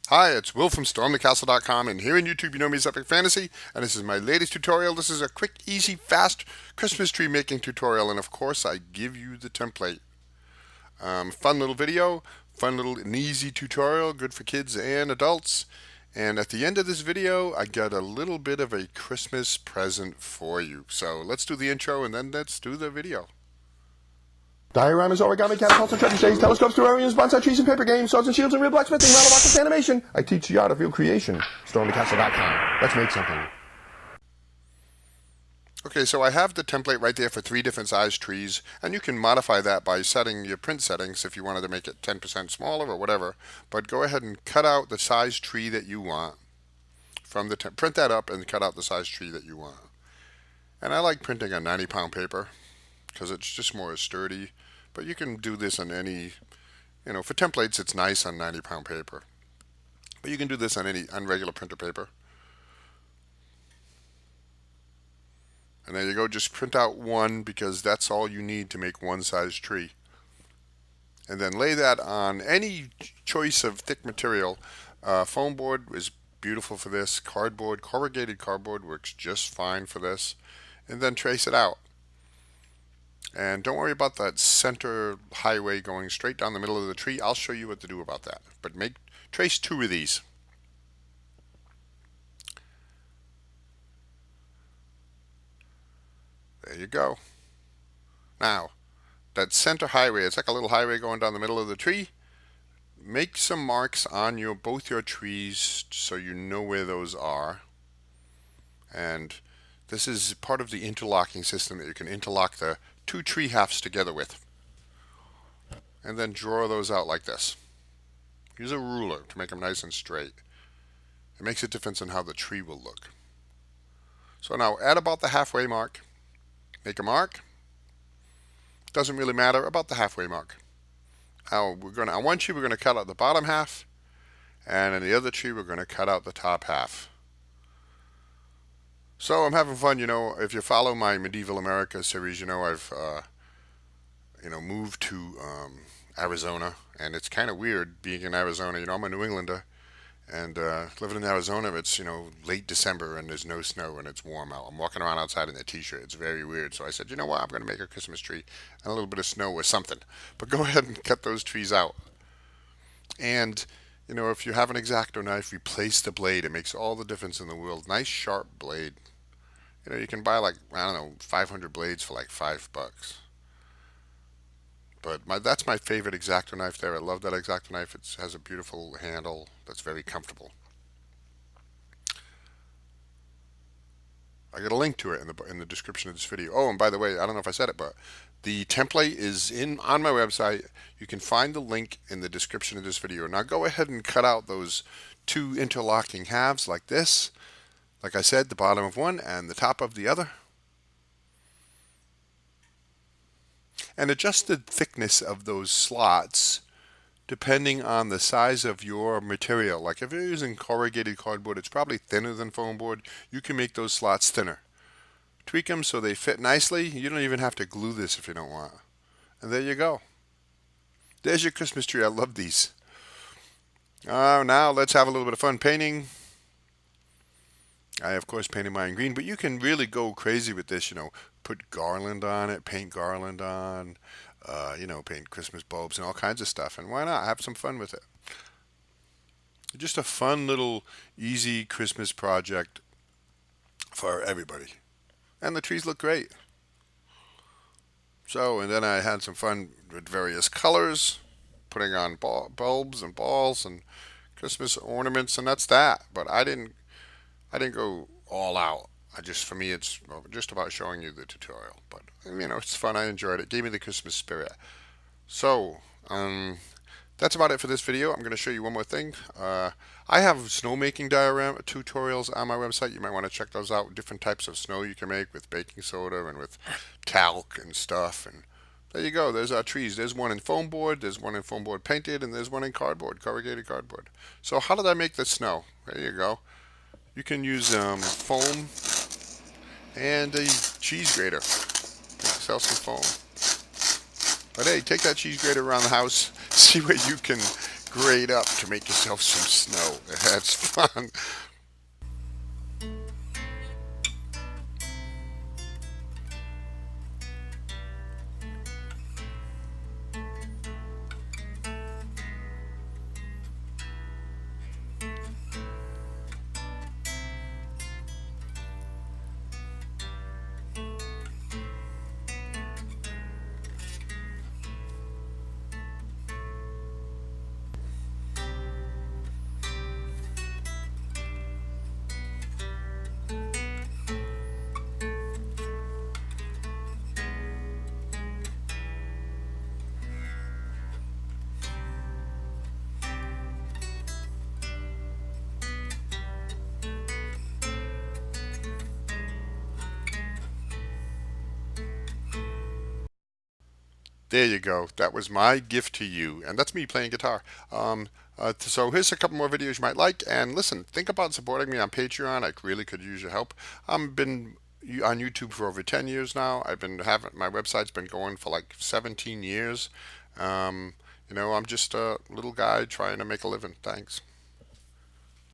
Hi, it's Will from StormTheCastle.com, and here on YouTube you know me as Epic Fantasy, and this is my latest tutorial. This is a quick, easy, fast Christmas tree making tutorial, and of course I give you the template. Fun little video, fun little and easy tutorial, good for kids and adults. And at the end of this video, I got a little bit of a Christmas present for you. So let's do the intro and then let's do the video. Dioramas, origami, catapults, and treasure shades, telescopes, terrariums, bonsai trees, and paper games, swords and shields, and real blacksmithing, rattle rockets, animation. I teach the art of real creation. StormTheCastle.com. Let's make something. Okay, so I have the template right there for 3 different size trees, and you can modify that by setting your print settings if you wanted to make it 10% smaller or whatever. But go ahead and cut out the size tree that you want from the print that up and cut out the size tree that you want. And I like printing on 90-pound paper because it's just more sturdy. But you can do this on any, for templates it's nice on 90-pound paper. But you can do this on regular printer paper. And there you go, just print out one because that's all you need to make one size tree. And then lay that on any choice of thick material. Foam board is beautiful for this. Cardboard, corrugated cardboard works just fine for this. And then trace it out. And don't worry about that center highway going straight down the middle of the tree. I'll show you what to do about that. But trace 2 of these. There you go. Now, that center highway, it's like a little highway going down the middle of the tree. Make some marks on both your trees so you know where those are. And this is part of the interlocking system that you can interlock the 2 tree halves together with. And then draw those out like this. Use a ruler to make them nice and straight. It makes a difference in how the tree will look. So now at about the halfway mark, make a mark. Doesn't really matter, about the halfway mark. Now on one tree we're going to cut out the bottom half, and in the other tree we're going to cut out the top half. So I'm having fun, if you follow my Medieval America series, I've moved to Arizona, and it's kind of weird being in Arizona. I'm a New Englander, and living in Arizona, it's late December and there's no snow and it's warm out. I'm walking around outside in a t-shirt. It's very weird. So I said, you know what, I'm going to make a Christmas tree and a little bit of snow or something. But go ahead and cut those trees out. And if you have an X-Acto knife, replace the blade. It makes all the difference in the world. Nice sharp blade. You can buy 500 blades for like $5. But that's my favorite X-Acto knife there. I love that X-Acto knife. It has a beautiful handle that's very comfortable. I got a link to it in the description of this video. Oh, and by the way, I don't know if I said it, but the template is on my website. You can find the link in the description of this video. Now go ahead and cut out those 2 interlocking halves like this. Like I said, the bottom of one and the top of the other. And adjust the thickness of those slots depending on the size of your material. Like if you're using corrugated cardboard, it's probably thinner than foam board. You can make those slots thinner. Tweak them so they fit nicely. You don't even have to glue this if you don't want. And there you go. There's your Christmas tree. I love these. Now let's have a little bit of fun painting. I, of course, painted mine green, but you can really go crazy with this, put garland on it, paint garland on, paint Christmas bulbs and all kinds of stuff. And why not? Have some fun with it. Just a fun little easy Christmas project for everybody. And the trees look great. So, and then I had some fun with various colors, putting on bulbs and balls and Christmas ornaments, and that's that. But I didn't go all out. For me, it's just about showing you the tutorial. But, it's fun. I enjoyed it. Gave me the Christmas spirit. So, that's about it for this video. I'm going to show you one more thing. I have snowmaking diorama tutorials on my website. You might want to check those out. Different types of snow you can make with baking soda and with talc and stuff. And there you go. There's our trees. There's one in foam board. There's one in foam board painted. And there's one in cardboard, corrugated cardboard. So how did I make the snow? There you go. You can use foam and a cheese grater. Make yourself some foam. But hey, take that cheese grater around the house. See what you can grade up to make yourself some snow. That's fun. There you go. That was my gift to you, and that's me playing guitar. So here's a couple more videos you might like. And listen, think about supporting me on Patreon. I really could use your help. I've been on YouTube for over 10 years now. I've been having my website's been going for like 17 years. I'm just a little guy trying to make a living. Thanks.